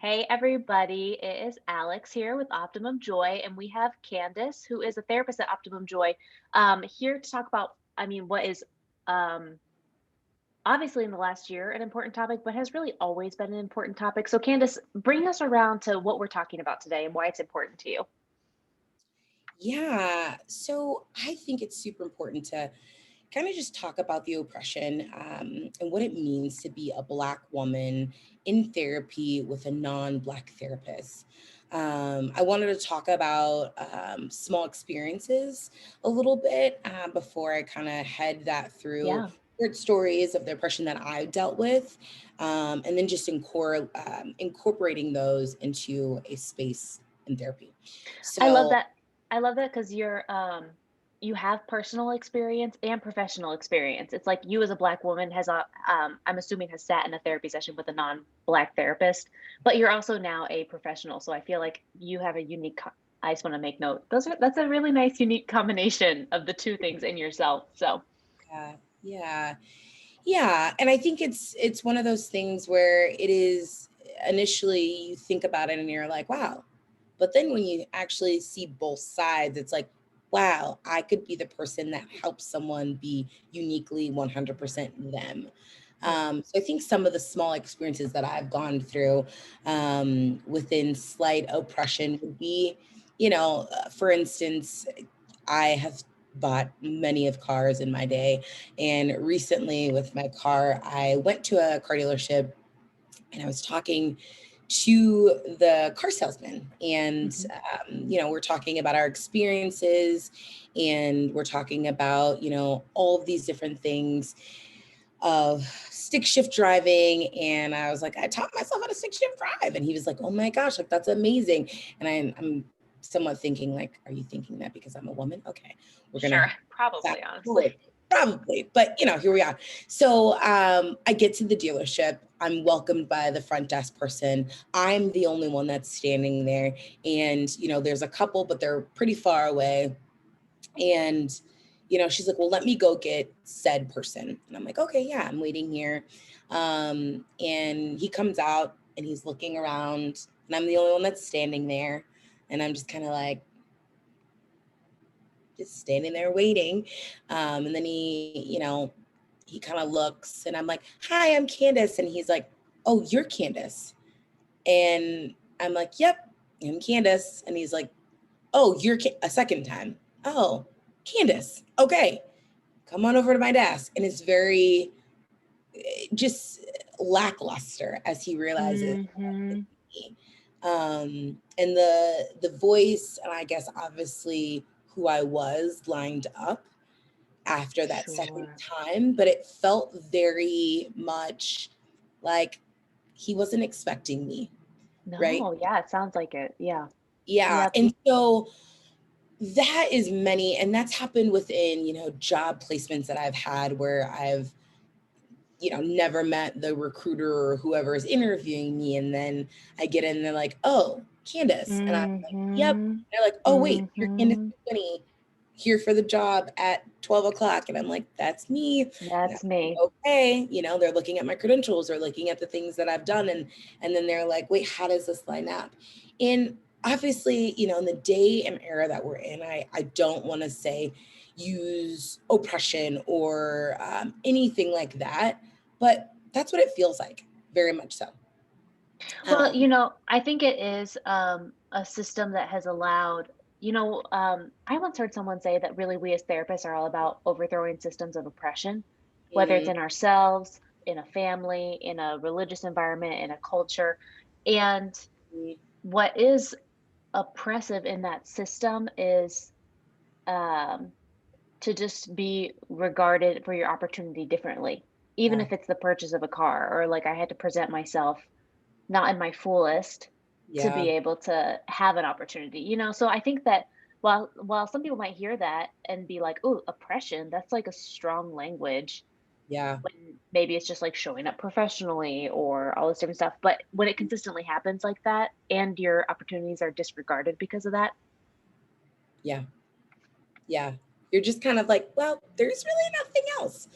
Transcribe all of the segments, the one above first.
Hey everybody, it is Alex here with Optimum Joy, and we have Candace, who is a therapist at Optimum Joy, here to talk about, what is um, obviously in the last year an important topic, but has really always been an important topic. So, Candace, bring us around to what we're talking about today and why it's important to you. Yeah, so I think it's super important to kind of just talk about the oppression and what it means to be a Black woman in therapy with a non-Black therapist. I wanted to talk about small experiences a little bit before I kind of head that through Yeah, short stories of the oppression that I dealt with, and then just incorporating those into a space in therapy. I love So, that. I love that because you have personal experience and professional experience. It's like you as a Black woman I'm assuming has sat in a therapy session with a non-Black therapist, but you're also now a professional. So I feel like you have a I just want to make note. That's a really nice, unique combination of the two things in yourself. So yeah, yeah. Yeah, and I think it's one of those things where it is initially you think about it and you're like, wow. But then when you actually see both sides, it's like, wow, I could be the person that helps someone be uniquely 100% them. yeah. So I think some of the small experiences that I've gone through within slight oppression would be, for instance, I have bought many of cars in my day. And recently with my car, I went to a car dealership and I was talking to the car salesman. And, Hmm. we're talking about our experiences and we're talking about, all of these different things of stick shift driving. And I was like, I taught myself how to stick shift drive. And he was like, oh my gosh, like that's amazing. And I'm somewhat thinking like, are you thinking that because I'm a woman? Okay, we're gonna Sure, fast probably, honestly. forward. Probably, but here we are. So I get to the dealership. I'm welcomed by the front desk person. I'm the only one that's standing there, and there's a couple, but they're pretty far away. And she's like, well, let me go get said person. And I'm like, okay, yeah, I'm waiting here. And he comes out and he's looking around, and I'm the only one that's standing there. And I'm just kind of like, just standing there waiting. And then he kind of looks, and I'm like, hi, I'm Candace. And he's like, oh, you're Candace. And I'm like, yep, I'm Candace. And he's like, oh, a second time. Oh, Candace. Okay, come on over to my desk. And it's very just lackluster as he realizes Hmm. me. And the voice, and I guess obviously who I was lined up after that second Sure. time, but it felt very much like he wasn't expecting me, right? No, yeah, it sounds like it. Yeah. Yeah. Yep. And so that is many, and that's happened within, job placements that I've had where I've, never met the recruiter or whoever is interviewing me. And then I get in and they're like, oh, Candace. And I'm like, yep. Mhm. They're like, oh, wait, you're Candace Mhm. McWinnie here for the job at 12 o'clock. And I'm like, that's me. And I'm That's me. like, okay. They're looking at my credentials or looking at the things that I've done. And then they're like, wait, how does this line up? And obviously, in the day and era that we're in, I don't want to say use oppression or anything like that, but that's what it feels like, very much so. Well, Um, I think it is a system that has allowed, I once heard someone say that really we as therapists are all about overthrowing systems of oppression, whether it's mm, in ourselves, in a family, in a religious environment, in a culture. And what is oppressive in that system is um, to just be regarded for your opportunity differently, even yeah, if it's the purchase of a car or like I had to present myself not in my fullest to yeah, be able to have an opportunity, So I think that while some people might hear that and be like, "Oh, oppression, that's like a strong language," yeah, when maybe it's just like showing up professionally or all this different stuff. But when it consistently happens like that and your opportunities are disregarded because of that, yeah, yeah. You're just kind of like, well, there's really nothing else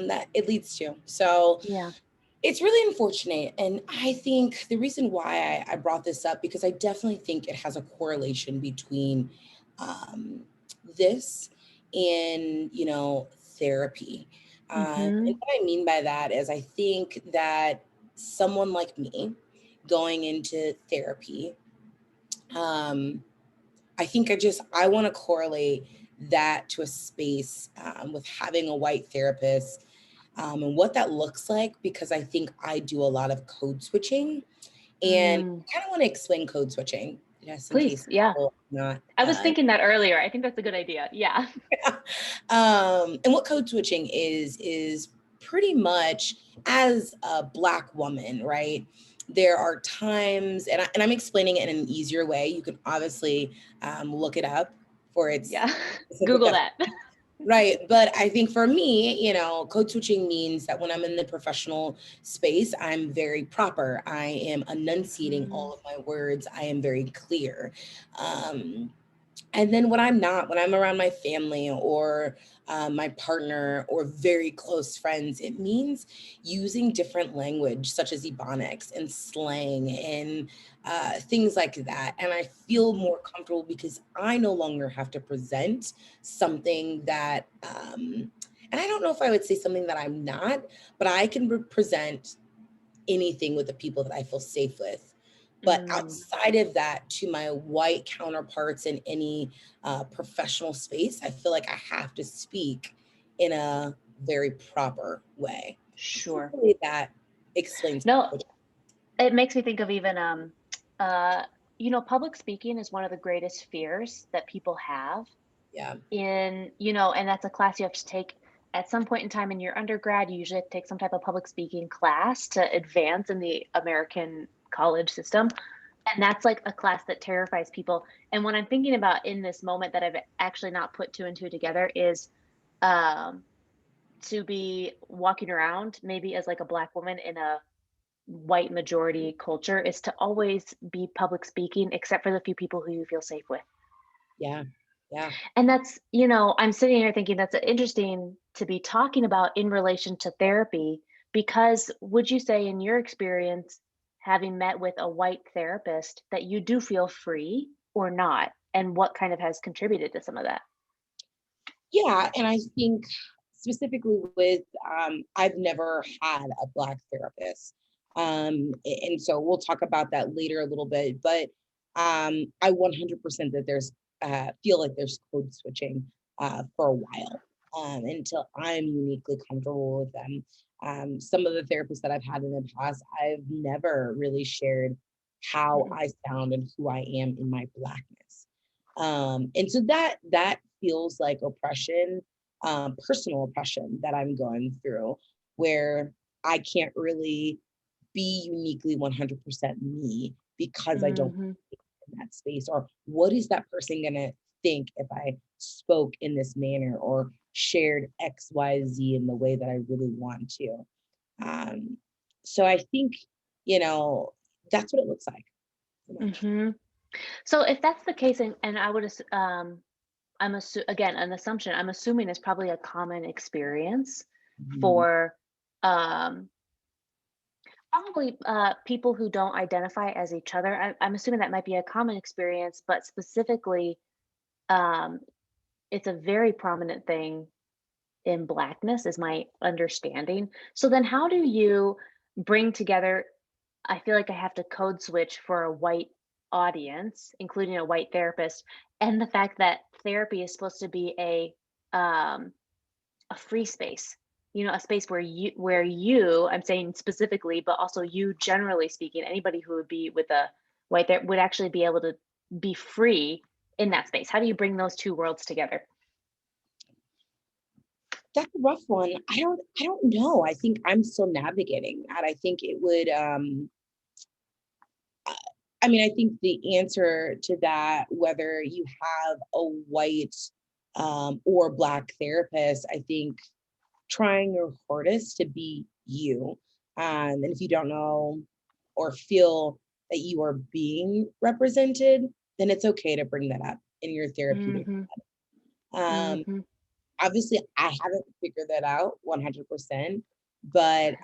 that it leads to. So yeah. It's really unfortunate. And I think the reason why I brought this up, because I definitely think it has a correlation between um, this and, therapy. And Mhm. what I mean by that is I think that someone like me going into therapy, um, I think I want to correlate that to a space with having a white therapist and what that looks like, because I think I do a lot of code switching. And Mm. I kind of want to explain code switching, just in Please, case yeah. people are not. I was thinking that earlier. I think that's a good idea. Yeah. And what code switching is pretty much, as a Black woman, right? There are times, and I'm explaining it in an easier way. You can obviously look it up for its Yeah. specific Google that. definition. Right. But I think for me, code switching means that when I'm in the professional space, I'm very proper. I am enunciating Mhm. all of my words. I am very clear. Um, and then when I'm not, when I'm around my family or my partner or very close friends, it means using different language such as ebonics and slang and things like that. And I feel Mhm. more comfortable because I no longer have to present something that, and I don't know if I would say something that I'm not, but I can present anything with the people that I feel safe with. But Mm. outside of that, to my white counterparts in any professional space, I feel like I have to speak in a very proper way. Sure. Hopefully that explains. No, it makes me think of even uh public speaking is one of the greatest fears that people have Yeah, and that's a class you have to take at some point in time in your undergrad. You usually have to take some type of public speaking class to advance in the American college system. And that's like a class that terrifies people. And what I'm thinking about in this moment that I've actually not put two and two together is um to be walking around maybe as like a Black woman in a white majority culture is to always be public speaking except for the few people who you feel safe with. yeah, yeah. And I'm sitting here thinking that's interesting to be talking about in relation to therapy, because would you say, in your experience, having met with a white therapist, that you do feel free or not? And what kind of has contributed to some of that? Yeah, and I think specifically with, I've never had a Black therapist. And so we'll talk about that later a little bit, but I 100% that there's feel like there's code switching for a while until I'm uniquely comfortable with them. Some of the therapists that I've had in the past, I've never really shared how Mm, I sound and who I am in my Blackness. And so that feels like oppression, personal oppression that I'm going through, where I can't really be uniquely 100% me because I don't mhm, in that space. Or what is that person gonna think if I spoke in this manner or shared XYZ in the way that I really want to? Um, so I think, you know, that's what it looks like, pretty much. mhm. So if that's the case, and again, an assumption, I'm assuming it's probably a common experience Mhm. for um, probably people who don't identify as each other. I'm assuming that might be a common experience, but specifically, um, it's a very prominent thing in Blackness, is my understanding. So then, how do you bring together? I feel like I have to code switch for a white audience, including a white therapist, and the fact that therapy is supposed to be um, a free space, a space where you, I'm saying specifically, but also you, generally speaking, anybody who would be with a white there would actually be able to be free in that space. How do you bring those two worlds together? That's a rough one. I don't know. I think I'm still navigating that. I think it would I I mean, I think the answer to that, whether you have a white or Black therapist, I think trying your hardest to be you. And if you don't know or feel that you are being represented, then it's okay to bring that up in your therapeutic. Mhm. Um, Mhm. Obviously, I haven't figured that out 100%. But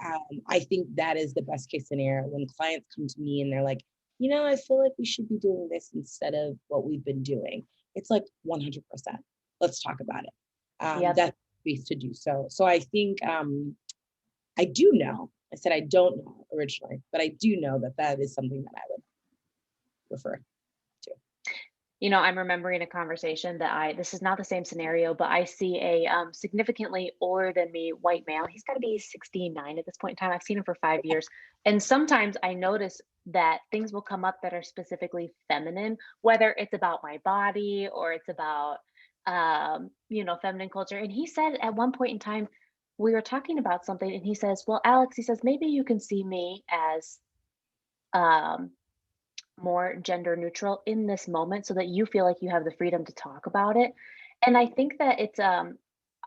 I think that is the best case scenario when clients come to me and they're like, I feel like we should be doing this instead of what we've been doing. It's like 100%. Let's talk about it. Yep. That's space to do so. So I think I do know. I said I don't know originally, but I do know that that is something that I would refer to. I'm remembering a conversation that this is not the same scenario, but I see a significantly older than me white male. He's got to be 69 at this point in time. I've seen him for 5 years. And sometimes I notice that things will come up that are specifically feminine, whether it's about my body or it's about, feminine culture. And he said at one point in time, we were talking about something, and he says, well, Alex, he says, maybe you can see me as, um, more gender neutral in this moment so that you feel like you have the freedom to talk about it. And I think that it's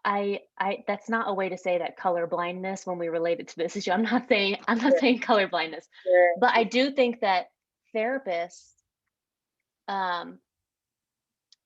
I that's not a way to say that color blindness when we relate it to this issue. I'm not saying color blindness, Sure. but I do think that therapists um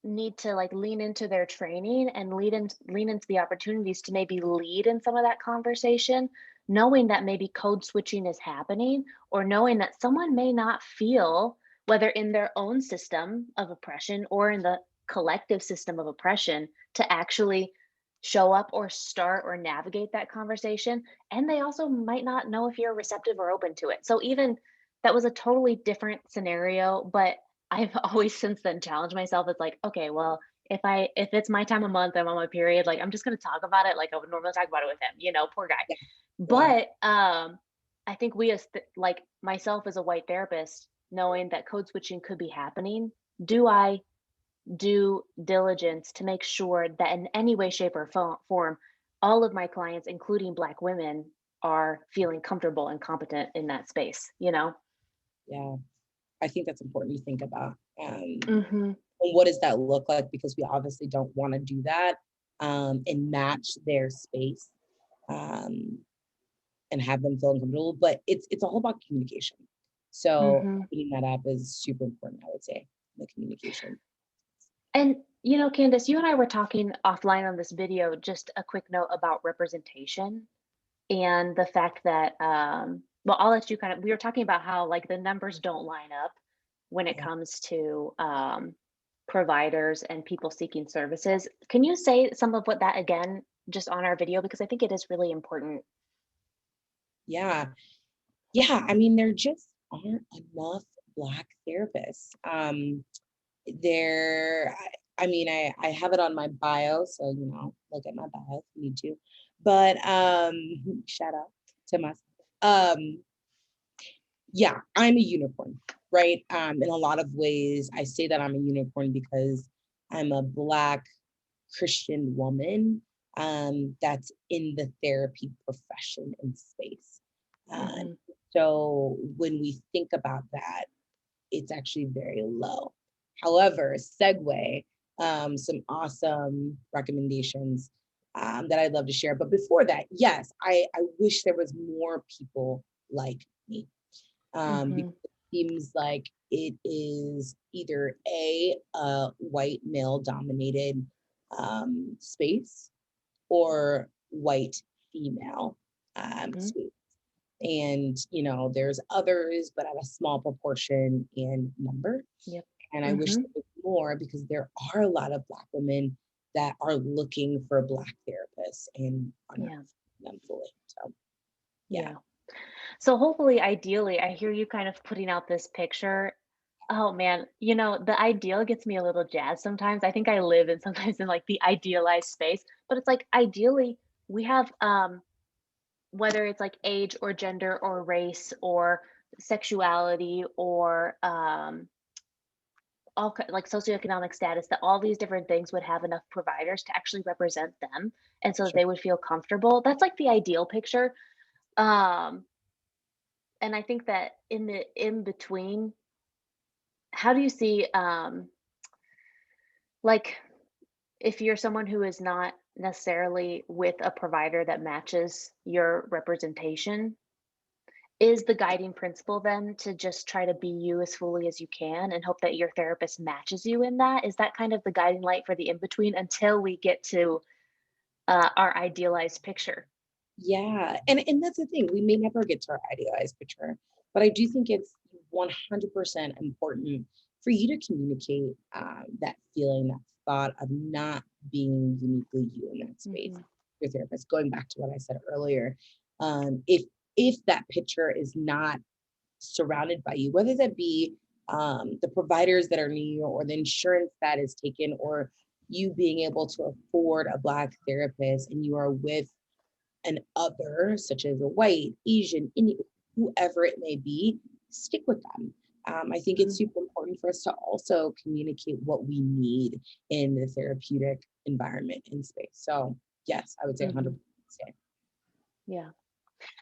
need to like lean into their training and lean into the opportunities to maybe lead in some of that conversation, knowing that maybe code switching is happening, or knowing that someone may not feel, whether in their own system of oppression or in the collective system of oppression, to actually show up or start or navigate that conversation. And they also might not know if you're receptive or open to it. So even that was a totally different scenario, but I've always since then challenged myself. It's like, okay, well, if it's my time of month, I'm on my period, like I'm just gonna talk about it like I would normally talk about it with him, poor guy. Yeah. Yeah. But I think we as like myself as a white therapist, knowing that code switching could be happening, do I do diligence to make sure that in any way, shape, or form, all of my clients, including Black women, are feeling comfortable and competent in that space, you know? Yeah. I think that's important to think about. Hmm. And what does that look like? Because we obviously don't want to do that and match their space um, and have them feel uncomfortable. But it's all about communication. So Hmm. putting that up is super important, I would say, the communication. And, Candace, you and I were talking offline on this video, just a quick note about representation and the fact that, well, I'll let you we were talking about how like the numbers don't line up when it Yeah. comes to providers and people seeking services. Can you say some of what that again, just on our video? Because I think it is really important. Yeah. Yeah. I mean, there just aren't enough Black therapists. There, I mean, I have it on my bio, so look at my bio if you need to. But shout out to myself. Um, yeah, I'm a unicorn, right? In a lot of ways, I say that I'm a unicorn because I'm a Black Christian woman that's in the therapy profession and space. Uh, Hmm. so when we think about that, it's actually very low. However, segue, some awesome recommendations that I'd love to share. But before that, yes, I wish there was more people like me Hmm. because it seems like it is either a white male dominated space or white female Hmm. space. And there's others, but at a small proportion in number. Yep. And I wish Hmm. there was more because there are a lot of Black women that are looking for Black therapists and are not Yeah. finding them fully. So yeah. Yeah. So hopefully, ideally, I hear you kind of putting out this picture. Oh man, the ideal gets me a little jazzed sometimes. I think I live in sometimes in like the idealized space, but it's like ideally we have whether it's like age or gender or race or sexuality or like socioeconomic status, that all these different things would have enough providers to actually represent them, and so that Sure. they would feel comfortable. That's like the ideal picture. Um and I think that in the in between, how do you see like if you're someone who is not necessarily with a provider that matches your representation, is the guiding principle then to just try to be you as fully as you can and hope that your therapist matches you in that? Is that kind of the guiding light for the in between until we get to our idealized picture? Yeah, and that's the thing, we may never get to our idealized picture, but I do think it's 100% important for you to communicate, that feeling, that thought of not being uniquely you in that space. Mhm. Your therapist, going back to what I said earlier, if that picture is not surrounded by you, whether that be the providers that are near you or the insurance that is taken, or you being able to afford a Black therapist and you are with an other, such as a white, Asian, Indian, whoever it may be, stick with them. I think it's Mhm. super important for us to also communicate what we need in the therapeutic environment and space. So, yes, I would say Mhm. 100%. Yeah.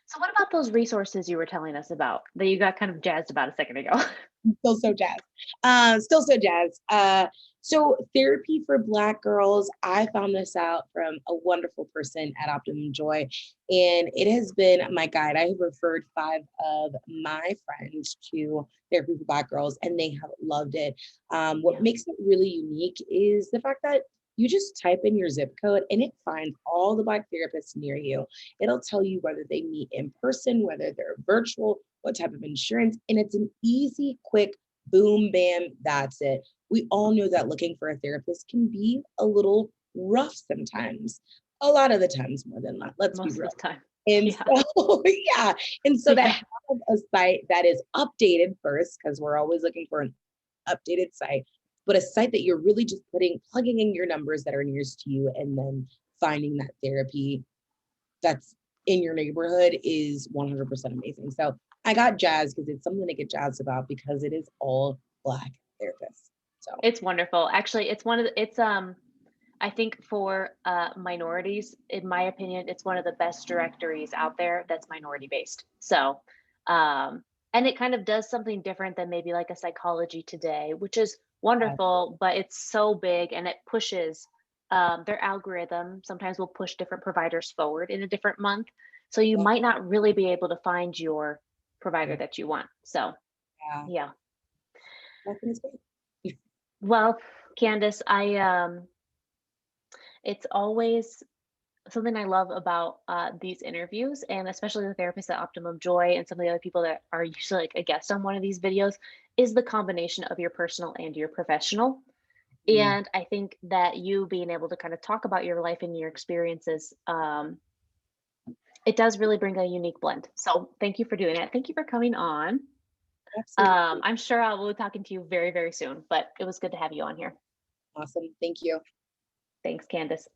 So what about those resources you were telling us about that you got kind of jazzed about a second ago? Still so jazzed. Still so jazzed. So therapy for Black girls, I found this out from a wonderful person at Optimum Joy, and it has been my guide. I have referred 5 of my friends to therapy for Black girls, and they have loved it. What Yeah. makes it really unique is the fact that you just type in your zip code and it finds all the Black therapists near you. It'll tell you whether they meet in person, whether they're virtual, what type of insurance, and it's an easy, quick, boom, bam, that's it. We all know that looking for a therapist can be a little rough sometimes, a lot of the times more than not. Let's be Most of real. the time. And Yeah. so, yeah. And so to Yeah. have a site that is updated first, because we're always looking for an updated site, but a site that you're really just plugging in your numbers that are nearest to you and then finding that therapy that's in your neighborhood is 100% amazing. So I got jazzed because it's something to get jazzed about because it is all Black therapists. So It's wonderful. Actually, it's one of the I think for minorities, in my opinion, it's one of the best directories out there that's minority based. So, um, and it kind of does something different than maybe like a Psychology Today, which is yeah, wonderful, but it's so big and it pushes their algorithm sometimes will push different providers forward in a different month. So you yeah, might not really be able to find your provider yeah, that you want. So, yeah. yeah. Nothing is great. Well, Candace, it's always something I love about these interviews, and especially the therapists at Optimum Joy and some of the other people that are usually like a guest on one of these videos, is the combination of your personal and your professional. Mm, And I think that you being able to kind of talk about your life and your experiences, it does really bring a unique blend. So thank you for doing it. Thank you for coming on. absolutely. I'm sure I will be talking to you very, very soon, but it was good to have you on here. Awesome. Thank you. Thanks, Candace.